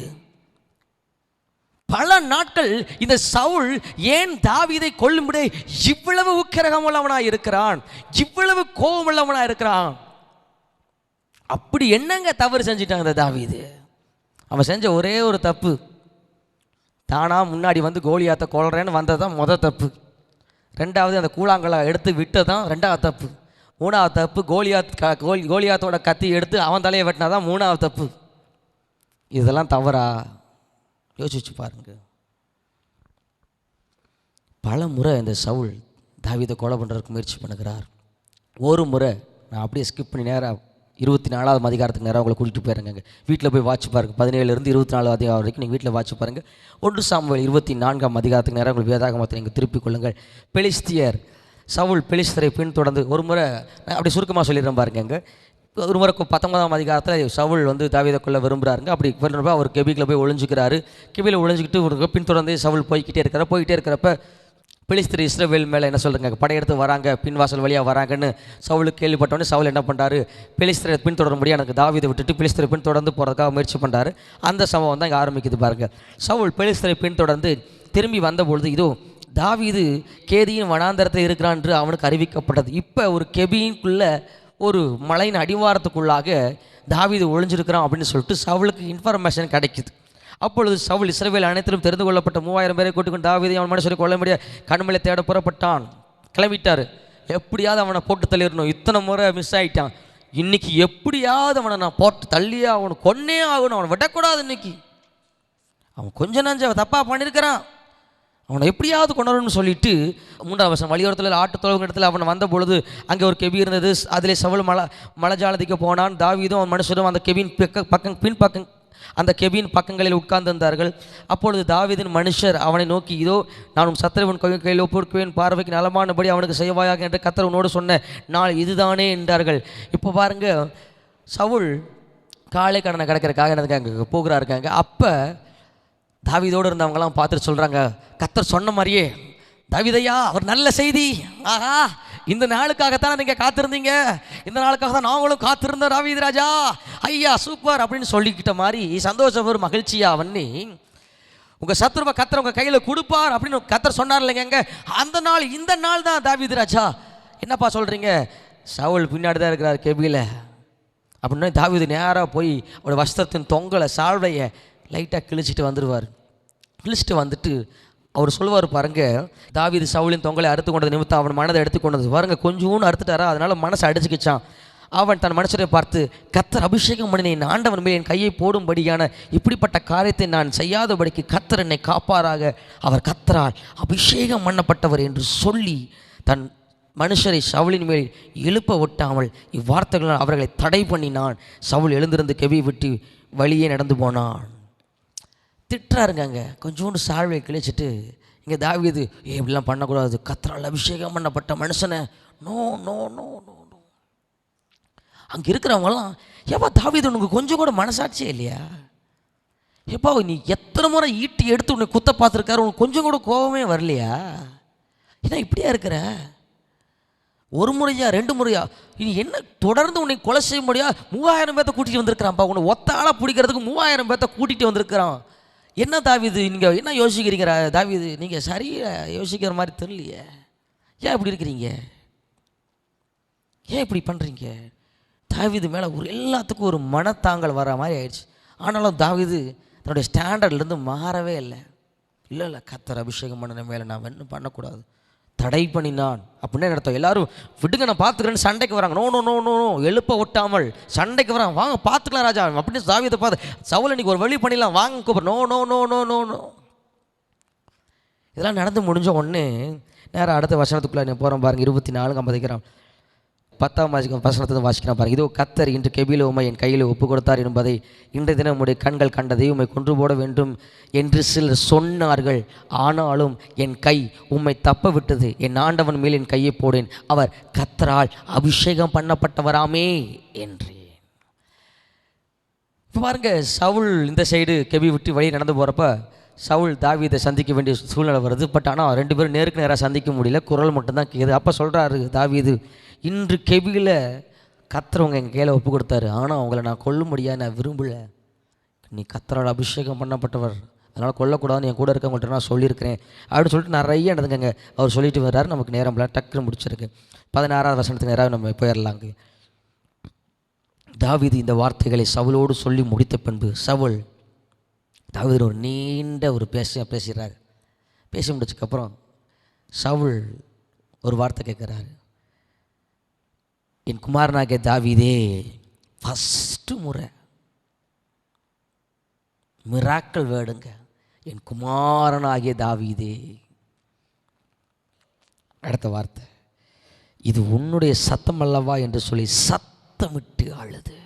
பல நாட்கள் இந்த சவுல் ஏன் தாவீதை கொல்லும்படி இவ்வளவு உக்கிரகம் உள்ளவனாக இருக்கிறான், இவ்வளவு கோபம் உள்ளவனாக இருக்கிறான்? அப்படி என்னங்க தவறு செஞ்சிட்டாங்க இந்த தாவீது? அவன் செஞ்ச ஒரே ஒரு தப்பு, தானா முன்னாடி வந்து கோலியாத்தை கொல்றேன்னு வந்ததான் முதல் தப்பு. 2வது அந்த கூழாங்கலை எடுத்து விட்டதான் 2வது தப்பு. 3வது தப்பு கோலியாத்தோட கத்தி எடுத்து அவன் தலையை வெட்டினாதான் 3வது தப்பு. இதெல்லாம் தவறா? யோசிச்சு பாருங்க. பல முறை இந்த சவுல் தாவீதை கொலை பண்ணுறதுக்கு முயற்சி பண்ணுகிறார். ஒரு முறை நான் அப்படியே ஸ்கிப் பண்ணி நேராக 24ஆம் அதிகாரத்துக்கு நேரம் உங்களை கூட்டிகிட்டு போயிருங்க. வீட்டில் போய் வாட்சி பாருங்கள். 17 to 24 அதிகாரம் வரைக்கும் நீங்கள் வீட்டில் வாட்சி பாருங்கள். 1 சாமுவேல் 24ஆம் அதிகாரத்துக்கு நேரம் உங்களுக்கு வேதாகமத்தை நீங்கள் திருப்பிக் கொள்ளுங்கள். பெலிஸ்தியர், சவுல் பெலிஸ்தரை பின்தொடர்ந்து ஒரு முறை அப்படி சுருக்கமாக சொல்லிடுறேன் பாருங்க. ஒரு முறை 19ஆம் அதிகாரத்தில் சவுல் வந்து தாவீதை கொள்ள விரும்புகிறாருங்க. அப்படி அவர் கெபிக்கில் போய் ஒளிஞ்சிக்கிறாரு. கெபியில் ஒளிஞ்சிக்கிட்டு ஒரு பின்தொடர்ந்து சவுல் போய்கிட்டே இருக்கிறப்ப பெலிஸ்தர் இஸ்ரவேல் மேலே என்ன சொல்கிறாங்க, படையெடுத்து வராங்க, பின்வாசல் வழியாக வராங்கன்னு சவுலுக்கு கேள்விப்பட்டோன்னே சவுல் என்ன பண்ணுறாரு, பெலிஸ்தரை பின்தொடரும்படியாக எனக்கு தாவீதை விட்டுட்டு பெலிஸ்தரை பின்தொடர்ந்து போகிறதுக்காக முயற்சி பண்ணுறாரு. அந்த சம்பவம் தான் இங்கே ஆரம்பிக்குது பாருங்கள். சவுல் பெலிஸ்தரை பின்தொடர்ந்து திரும்பி வந்தபொழுது இதோ தாவீது கேதியின் வனாந்தரத்தில் இருக்கிறான் என்று அவனுக்கு அறிவிக்கப்பட்டது. இப்போ ஒரு கெபியின்குள்ளே ஒரு மலையின் அடிவாரத்துக்குள்ளாக தாவீது ஒளிஞ்சிருக்கிறான் அப்படின்னு சொல்லிட்டு சவுலுக்கு இன்ஃபர்மேஷன் கிடைக்குது. அப்பொழுது சவுல் இஸ்ரவேல் அனைத்திலும் தெரிந்து கொள்ளப்பட்ட 3000 பேரை கூட்டிக்கொண்டு தாவீதை அவன் மனுஷரை கொள்ள முடிய கண்மலை தேட புறப்பட்டான். கிளம்பிட்டார். எப்படியாவது அவனை போட்டு தள்ளிடணும். இத்தனை முறை மிஸ் ஆகிட்டான். இன்னைக்கு எப்படியாவது அவனை நான் போட்டு தள்ளியே அவனை கொன்னே ஆகணும், அவனை விடக்கூடாது. இன்னைக்கு அவன் கொஞ்சம் நஞ்ச தப்பாக பண்ணியிருக்கிறான், அவனை எப்படியாவது கொண்டாடணும்னு சொல்லிட்டு 3ஆம் வசனம், வழியோரத்தில் ஆட்டு தொழுகிற இடத்துல அவன் வந்த பொழுது அங்கே ஒரு கெபி இருந்தது. அதிலே சவுல் மலைஜாலத்துக்கு போனான். தாவீதும் அவன் மனுஷரும் அந்த கெபியின் பின்பக்கம் அந்த கெபியின் பக்கங்களில் உட்கார்ந்திருந்தார்கள். அப்பொழுது தாவீதின் மனுஷர் அவனை நோக்கி, இதோ நான் உன் சத்திரவன் கையில் ஒப்புவிக்குவேன், பார்வைக்கு நலமானபடி அவனுக்கு செய்வாயாக என்று கர்த்தர் உன்னோடு சொன்ன நாள் இதுதானே என்றார்கள். இப்போ பாருங்க, சவுல் காலை கடனை கிடக்கிறக்காக அங்கே போகிறாருக்காங்க. அப்போ தாவீதோடு இருந்தவங்களாம் பார்த்துட்டு சொல்கிறாங்க, கர்த்தர் சொன்ன மாதிரியே தாவீதையா ஒரு நல்ல செய்தி, ஆஹா இந்த நாளுக்காகத்தானே நீங்கள் காத்திருந்தீங்க, இந்த நாளுக்காக தான் நாங்களும் காத்திருந்தோம் தாவீது ராஜா, ஐயா சூப்பர் அப்படின்னு சொல்லிக்கிட்ட மாதிரி சந்தோஷம் ஒரு மகிழ்ச்சியா பண்ணி உங்கள் சத்துருவை கர்த்தர் உங்கள் கையில் கொடுப்பார் அப்படின்னு கர்த்தர் சொன்னார் இல்லைங்க. அந்த நாள் இந்த நாள் தான் தாவீது ராஜா. என்னப்பா சொல்கிறீங்க, சவுல் பின்னாடி தான் இருக்கிறார் கெபியில் அப்படின்னா தாவீது நேராக போய் அவருடைய வஸ்திரத்தின் தொங்கலை சால்வையை லைட்டாக கிழிச்சிட்டு வந்துடுவார். கிழிச்சிட்டு வந்துட்டு அவர் சொல்லுவார் பாருங்க, தாவீது சவுலின் தொங்கலை அறுத்து கொண்டது நிமித்தம் அவன் மனதை எடுத்துக்கொண்டது பாருங்க, கொஞ்சோன்னு அறுத்துட்டாரா, அதனால் மனசை அடிச்சுக்கிச்சான். அவன் தன் மனுஷரை பார்த்து, கர்த்தர் அபிஷேகம் பண்ணினேன் ஆண்டவன் மேல் என் கையை போடும்படியான இப்படிப்பட்ட காரியத்தை நான் செய்யாதபடிக்கு கர்த்தர் என்னை காப்பாராக, அவர் கர்த்தரால் அபிஷேகம் பண்ணப்பட்டவர் என்று சொல்லி தன் மனுஷரை சவுலின் மேல் எழுப்ப ஒட்டாமல் இவ்வார்த்தைகளால் அவர்களை தடை பண்ணினான். சவுல் எழுந்திருந்து கெபியை விட்டு வழியே நடந்து போனான். திட்டுறாருங்க. அங்கே கொஞ்சோண்டு சால்வையை கிழிச்சிட்டு இங்கே தாவீது இப்படிலாம் பண்ணக்கூடாது, கர்த்தரால் அபிஷேகம் பண்ணப்பட்ட மனுஷனை no no no no no. அங்கே இருக்கிறவங்களாம், எப்பா தாவீது உனக்கு கொஞ்சம் கூட மனசாட்சியே இல்லையா, எப்பா நீ எத்தனை முறை ஈட்டி எடுத்து உன்னை குத்த பார்த்துருக்காரு, உனக்கு கொஞ்சம் கூட கோபமே வரலையா, ஏன்னா இப்படியா இருக்கிற, ஒரு முறையா 2 முறையா, இனி என்ன தொடர்ந்து உன்னை கொலை செய்ய முடியா, 3000 பேர்த்த கூட்டிகிட்டு வந்திருக்கிறான்ப்பா, உன்னை ஒத்த ஆளாக பிடிக்கிறதுக்கு 3000 பேர்த்த கூட்டிகிட்டு வந்திருக்கிறான். என்ன தாவீது நீங்கள் என்ன யோசிக்கிறீங்க தாவீது, நீங்கள் சரியாக யோசிக்கிற மாதிரி தெரியலையே, ஏன் இப்படி இருக்கிறீங்க, ஏன் இப்படி பண்ணுறீங்க. தாவீது மேலே ஒரு எல்லாத்துக்கும் ஒரு மனத்தாங்கல் வர மாதிரி ஆயிடுச்சு. ஆனாலும் தாவீது தன்னுடைய ஸ்டாண்டர்ட்லேருந்து மாறவே இல்லை. இல்லை கர்த்தர் அபிஷேகம் பண்ணின மேலே நான் ஒன்றும் பண்ணக்கூடாது, தடை பண்ணினான் அப்படின்னு நடத்தோம். எல்லாரும் விடுங்க நான் பார்த்துக்கிறேன்னு சண்டைக்கு வராங்க. No no no no no, எழுப்ப ஒட்டாமல் சண்டைக்கு வராங்க. வாங்க பார்த்துக்கலாம் ராஜா அப்படின்னு தாவீதை பார்த்து, சவுல் இன்னைக்கு ஒரு வழி பண்ணிடலாம் வாங்க கூப்பிட்ற, no no no no no no. இதெல்லாம் நடந்து முடிஞ்ச உடனே நேரம் அடுத்த வசனத்துக்குள்ளே நான் போகிறோம் பாருங்க. 24:50 10ஆம் வசனத்தை வாசிக்கிறேன் பாருங்க. இதோ கர்த்தர் இன்று கெபியில் உம்மை என் கையில் ஒப்பு கொடுத்தார் என்பதை இன்றைய தினம் உம்முடைய கண்கள் கண்டதை உம்மை கொன்று போட வேண்டும் என்று சிலர் சொன்னார்கள். ஆனாலும் என் கை உம்மை தப்ப விட்டது, என் ஆண்டவன் மேல் என் கையை போடேன், அவர் கர்த்தரால் அபிஷேகம் பண்ணப்பட்டவராமே என்றேன். இப்போ பாருங்க, சவுல் இந்த சைடு கெபி விட்டு வழி நடந்து போகிறப்ப சவுல் தாவீதை சந்திக்க வேண்டிய சூழ்நிலை வருது. பட் ஆனால் 2 பேரும் நேருக்கு நேராக சந்திக்க முடியல, குரல் மட்டும்தான் கேட்குது. அப்போ சொல்கிறாரு தாவீது, இன்று கெபியில் கர்த்தர் உங்கள் எங்கள் கையில் ஒப்பு கொடுத்தாரு, ஆனால் அவங்கள நான் கொல்லும்படியாக நான் விரும்பலை, நீ கர்த்தரால் அபிஷேகம் பண்ணப்பட்டவர், அதனால் கொல்லக்கூடாதுன்னு என் கூட இருக்கவங்கள்ட்ட நான் சொல்லியிருக்கிறேன் அப்படின்னு சொல்லிட்டு நிறைய நடந்துங்க அவர் சொல்லிட்டு வர்றாரு. நமக்கு நேரம் டக்குன்னு முடிச்சிருக்கு. 16ஆவது வசனத்துக்கு நேராக நம்ம போயிடலாங்க. தாவீது இந்த வார்த்தைகளை சவுலோடு சொல்லி முடித்த பின்பு சவுல் தாவீது ஒரு நீண்ட ஒரு பேசுகிறாரு. பேசி முடிச்சதுக்கப்புறம் சவுல் ஒரு வார்த்தை கேட்குறாரு, என் குமாரனாகிய தாவீதே, ஃபஸ்ட்டு முறை மிராக்கள் வேடுங்க, என் குமாரனாகிய தாவீதே. அடுத்த வார்த்தை, இது உன்னுடைய சத்தம் அல்லவா என்று சொல்லி சத்தமிட்டு அழுது.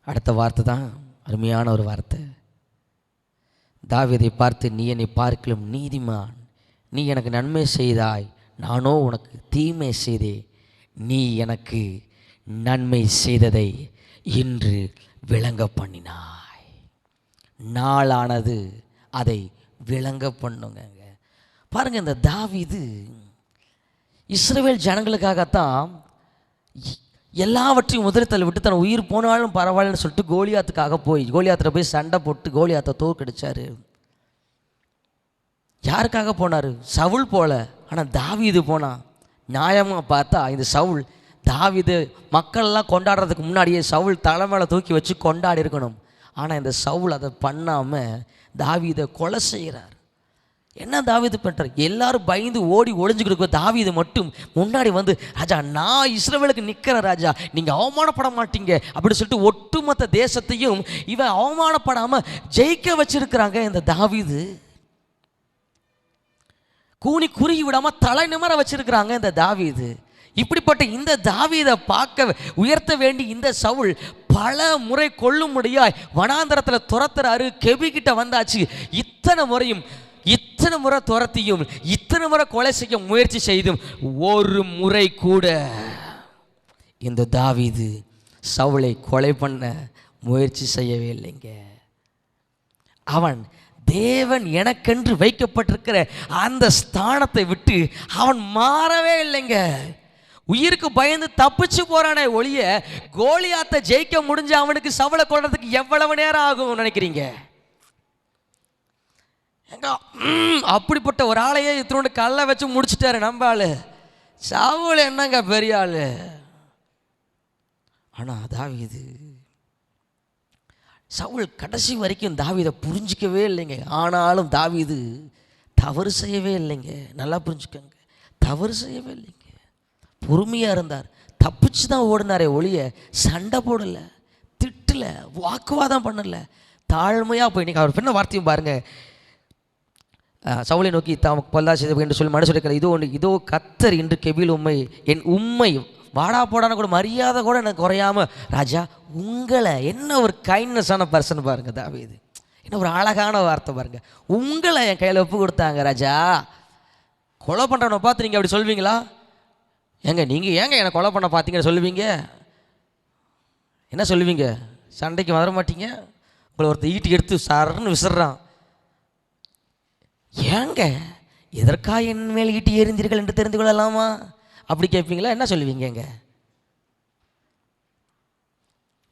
அடுத்த வார்த்தை தான் அருமையான ஒரு வார்த்தை. தாவீதை பார்த்து, நீ என்னை பார்க்கலும் நீதிமான், நீ எனக்கு நன்மை செய்தாய், நானோ உனக்கு தீமை செய்தே, நீ எனக்கு நன்மை செய்ததை இன்று விளங்க பண்ணினாய். நாளானது அதை விளங்க பண்ணுங்க. பாருங்கள், இந்த தாவீது இஸ்ரவேல் ஜனங்களுக்காகத்தான் எல்லாவற்றையும் முதலில் விட்டு தன் உயிர் போனாலும் பரவாயில்லன்னு சொல்லிட்டு கோலியாத்துக்காக கோலியாத்தில் போய் சண்டை போட்டு கோலியாத்தை தோற்கடிச்சார். யாருக்காக போனார்? சவுல் போல. ஆனால் தாவீது போனான். நியாயமாக பார்த்தா இந்த சவுல் தாவீது மக்கள்லாம் கொண்டாடுறதுக்கு முன்னாடியே சவுல் தலை மேலே தூக்கி வச்சு கொண்டாடி இருக்கணும். ஆனால் இந்த சவுல் அதை பண்ணாமல் தாவீதை கொலை செய்கிறார். என்ன தாவீது பண்ணுறார்? எல்லாரும் பயந்து ஓடி ஒளிஞ்சுக்கிட்டு தாவீது மட்டும் முன்னாடி வந்து, ராஜா நான் இஸ்ரவேலுக்கு நிற்கிறேன் ராஜா, நீங்கள் அவமானப்பட மாட்டீங்க அப்படின்னு சொல்லிட்டு ஒட்டுமொத்த தேசத்தையும் இவன் அவமானப்படாமல் ஜெயிக்க வச்சிருக்கிறாங்க. இந்த தாவீது கூனி குறுகி விடாமல் தலை நிமிர வச்சிருக்கிறாங்க இந்த தாவீது. இப்படிப்பட்ட இந்த தாவீதை பார்க்க உயர்த்த வேண்டி இந்த சவுல் பல முறை கொல்லும்படியாய் வனாந்தரத்தில் துரத்துறாரு. கெபிக்கிட்ட வந்தாச்சு. இத்தனை முறை துரத்தியும் இத்தனை முறை கொலை செய்ய முயற்சி செய்தும் ஒரு முறை கூட இந்த தாவீது சவுலை கொலை பண்ண முயற்சி செய்யவே இல்லைங்க. அவன் தேவன் எனக்கென்று வைக்கப்பட்டிருக்கிற அந்த ஸ்தானத்தை விட்டு அவன் மாறவே இல்லைங்க. உயிருக்கு பயந்து தப்பிச்சு போறானே ஒழிய கோலியாத்தை ஜெயிக்க முடிஞ்ச அவனுக்கு சவுலை கொள்றதுக்கு எவ்வளவு நேரம் ஆகும் நினைக்கிறீங்க? அப்படிப்பட்ட ஒரு ஆளையே இத்தனோட கல்லை வச்சு முடிச்சுட்டாரு நம்ம ஆளு. சவுல் என்னங்க பெரிய ஆளு. ஆனா தாவீது சவுல் கடைசி வரைக்கும் தாவீதை புரிஞ்சிக்கவே இல்லைங்க. ஆனாலும் தாவீது தவறு செய்யவே இல்லைங்க. நல்லா புரிஞ்சுக்கோங்க, தவறு செய்யவே இல்லைங்க. பொறுமையாக இருந்தார். தப்பிச்சு தான் ஓடினாரே ஒழிய சண்டை போடலை, திட்டலை, வாக்குவாதம் பண்ணலை. தாழ்மையாக போய் இன்னைக்கு அவர் பின்ன வார்த்தையும் பாருங்கள். சவுலை நோக்கி தாம் பொல்லாத செய்த என்று சொல்லி மனசு இருக்கிற இதோ கர்த்தர் இன்று கெபியில் என் உண்மை வாடா போடான கூட மரியாதை கூட எனக்கு குறையாமல், ராஜா உங்களை, என்ன ஒரு கைண்ட்னஸான பர்சன் பாருங்க தாவீது, என்ன ஒரு அழகான வார்த்தை பாருங்க. உங்களை என் கையில் ஒப்பு கொடுத்தாங்க ராஜா. கொலை பண்ணுறவனை பார்த்து நீங்கள் அப்படி சொல்வீங்களா? நீங்கள் ஏங்க என்னை கொலை பண்ண பார்த்தீங்கன்னு சொல்லுவீங்க? என்ன சொல்லுவீங்க? சண்டைக்கு வர மாட்டீங்க? உங்களை ஒருத்தர் ஈட்டி எடுத்து சரன்னு விசிறான், ஏங்க எதற்காக என் மேல் ஈட்டி எறிந்தீர்கள் என்று தெரிந்து கொள்ளலாமா அப்படி கேட்பீங்களா? என்ன சொல்லுவீங்க?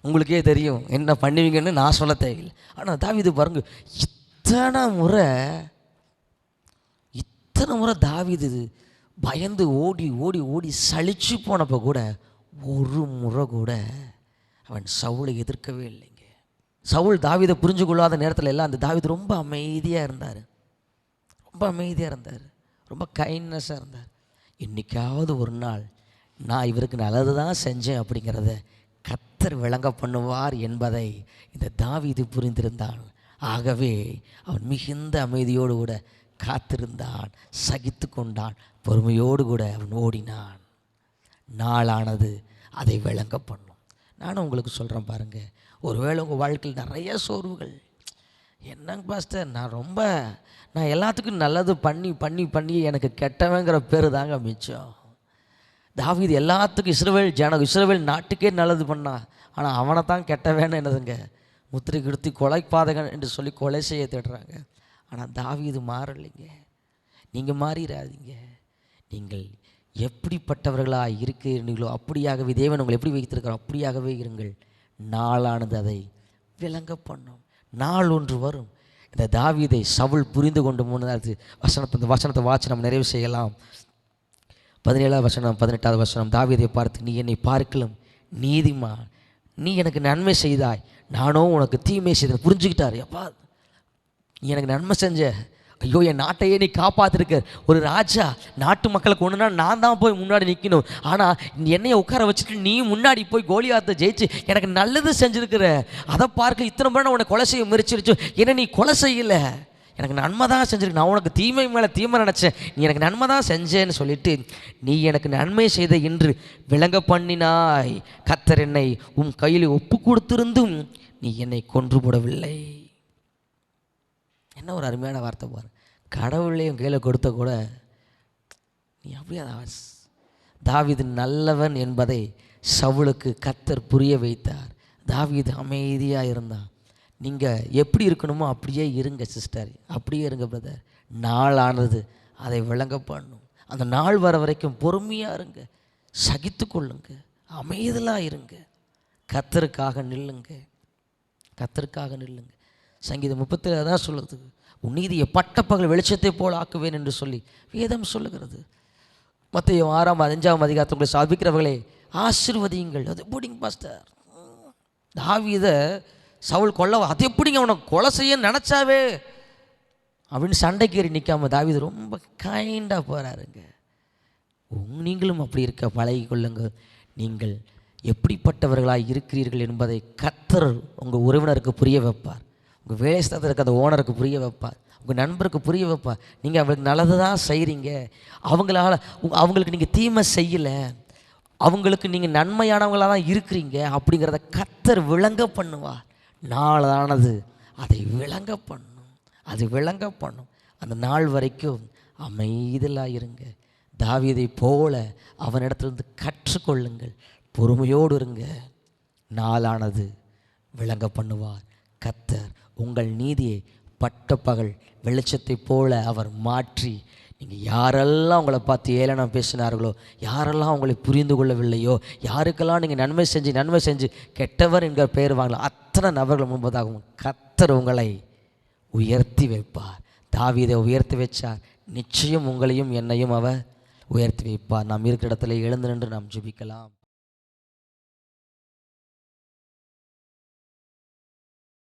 உங்களுக்கே தெரியும் என்ன பண்ணுவீங்கன்னு நான் சொல்ல தேவையில்லை. ஆனால் தாவீது பாருங்க, இத்தனை முறை தாவீது பயந்து ஓடி ஓடி ஓடி சலிச்சு போனப்போ கூட ஒரு முறை கூட அவன் சவுலை எதிர்க்கவே இல்லைங்க. சவுல் தாவீதை புரிஞ்சு கொள்ளாத நேரத்தில் எல்லாம் அந்த தாவீது ரொம்ப அமைதியாக இருந்தார், ரொம்ப கைண்ட்னஸாக இருந்தார். என்றைக்காவது ஒரு நாள் நான் இவருக்கு நல்லது தான் செஞ்சேன் அப்படிங்கிறத கர்த்தர் விளங்க பண்ணுவார் என்பதை இந்த தாவீது புரிந்திருந்தான். ஆகவே அவன் மிகுந்த அமைதியோடு கூட காத்திருந்தான், சகித்து கொண்டான், பொறுமையோடு கூட அவன் ஓடினான். நாளானது அதை விளங்க பண்ணும். நானும் உங்களுக்கு சொல்கிறேன் பாருங்கள், ஒருவேளை உங்கள் வாழ்க்கையில் நிறைய சோர்வுகள், என்னங்க பாஸ்டர் நான் எல்லாத்துக்கும் நல்லது பண்ணி பண்ணி பண்ணி எனக்கு கெட்டவங்கிற பேர் தாங்க மிச்சம். தாவீது எல்லாத்துக்கும் இஸ்ரவேல் நாட்டுக்கே நல்லது பண்ணா, ஆனால் அவனை தான் கெட்டவேன்னு என்னதுங்க முத்திரை கிடுத்தி கொலைப்பாதகன் என்று சொல்லி கொலை செய்ய தேடுறாங்க. ஆனால் தாவீது மாறலைங்க. நீங்கள் மாறிடாதீங்க. நீங்கள் எப்படிப்பட்டவர்களாக இருக்கிறீர்களோ அப்படியாகவே தேவன் உங்களை எப்படி வைத்திருக்கிறோம் அப்படியாகவே இருங்கள். நாளானது அதை விளங்க பண்ணும். நாள் ஒன்று வரும். இந்த தாவீதை சவுல் புரிந்து கொண்டு முன்னாடி வசனத்தை வாட்சி நம்ம நிறைவு செய்யலாம். 17ஆவது வசனம் 18ஆவது வசனம். தாவீதை பார்த்து, நீ என்னை பார்க்கலாம் நீதிமான், நீ எனக்கு நன்மை செய்தாய், நானோ உனக்கு தீமை செய்தேன். புரிஞ்சுக்கிட்டாரு. அப்பா நீ எனக்கு நன்மை செஞ்ச, ஐயோ என் நாட்டையே நீ காப்பாற்றிருக்க. ஒரு ராஜா நாட்டு மக்களுக்கு ஒன்றுனா நான் தான் போய் முன்னாடி நிற்கணும், ஆனால் என்னையை உட்கார வச்சுட்டு நீ முன்னாடி போய் கோலியாத்தை ஜெயிச்சு எனக்கு நல்லது செஞ்சுருக்கிற. அதை பார்க்க இத்தனை முறை நான் உன்னை கொலை செய்ய முயற்சிருச்சு, ஏன்னா நீ கொலை செய்யலை, எனக்கு நன்மை தான் செஞ்சுருக்கு. நான் உனக்கு தீமை மேலே தீமை நினச்சேன், நீ எனக்கு நன்மை தான் செஞ்சேன்னு சொல்லிட்டு நீ எனக்கு நன்மை செய்த என்று விளங்க பண்ணினாய். கர்த்தர் என்னை உன் கையில் ஒப்பு கொடுத்திருந்தும் நீ என்னை கொன்று போடவில்லை. என்ன ஒரு அருமையான வார்த்தை பாரு. கடவுளையும் கையில் கொடுத்த கூட நீ அப்படியே தாவீது நல்லவன் என்பதை சவுலுக்கு கர்த்தர் புரிய வைத்தார். தாவீது அமைதியாக இருந்தான். நீங்கள் எப்படி இருக்கணுமோ அப்படியே இருங்க சிஸ்டர், அப்படியே இருங்க பிரதர். நாள் ஆனது அதை விளங்க பண்ணணும். அந்த நாள் வர வரைக்கும் பொறுமையாக இருங்க, சகித்து கொள்ளுங்க, அமைதலாக இருங்க, கர்த்தருக்காக நில்லுங்க, கர்த்தருக்காக நில்லுங்க. சங்கீதம் 37 தான் சொல்லுது, உன் நீதியை பட்டப்பகல் வெளிச்சத்தை போல் ஆக்குவேன் என்று சொல்லி வேதம் சொல்லுகிறது. மத்தேயு 6-5 அதிகாரத்துக்குள்ளே சாபிக்கிறவர்களே ஆசீர்வதியுங்கள். அது எப்படிங்க பாஸ்டர்? தாவீதை சவுல் கொல்ல, அது எப்படிங்க அவனை கொலை செய்ய நினச்சாவே அப்படின்னு சண்டைக்கு ஏறி நிற்காம தாவீது ரொம்ப கைண்டாக போகிறாருங்க. நீங்களும் அப்படி இருக்க பழகி கொள்ளுங்கள். நீங்கள் எப்படிப்பட்டவர்களாக இருக்கிறீர்கள் என்பதை கர்த்தர் உங்கள் உறவினருக்கு புரிய வைப்பார், உங்கள் வேலை ஸ்தலத்தில் இருக்க அந்த ஓனருக்கு புரிய வைப்பார், உங்கள் நண்பருக்கு புரிய வைப்பார். நீங்கள் அவங்களுக்கு நல்லது தான் செய்கிறீங்க, அவங்களுக்கு நீங்கள் தீமை செய்யலை, அவங்களுக்கு நீங்கள் நன்மையானவங்களாக தான் இருக்கிறீங்க அப்படிங்கிறத கர்த்தர் விளங்க பண்ணுவார். நாளானது அதை விளங்க பண்ணும், அது விளங்க பண்ணும். அந்த நாள் வரைக்கும் அமைதலாக இருங்க. தாவீதை போல அவனிடத்திலிருந்து கற்றுக்கொள்ளுங்கள், பொறுமையோடு இருங்க. நாளானது விளங்க பண்ணுவார் கர்த்தர். உங்கள் நீதியை பட்டப்பகல் வெளிச்சத்தை போல அவர் மாற்றி, நீங்கள் யாரெல்லாம் உங்களை பார்த்து ஏளனம் பேசினார்களோ, யாரெல்லாம் உங்களை புரிந்து கொள்ளவில்லையோ, யாருக்கெல்லாம் நீங்கள் நன்மை செஞ்சு கெட்டவர் என்கிற பெயர் வாங்கலாம், அத்தனை நபர்கள் முன்பதாகவும் கர்த்தர் உங்களை உயர்த்தி வைப்பார். தாவீதை உயர்த்தி வைச்சார், நிச்சயம் உங்களையும் என்னையும் அவர் உயர்த்தி வைப்பார். நாம் இருக்கிற இடத்துல எழுந்து நின்று நாம் ஜெபிக்கலாம்.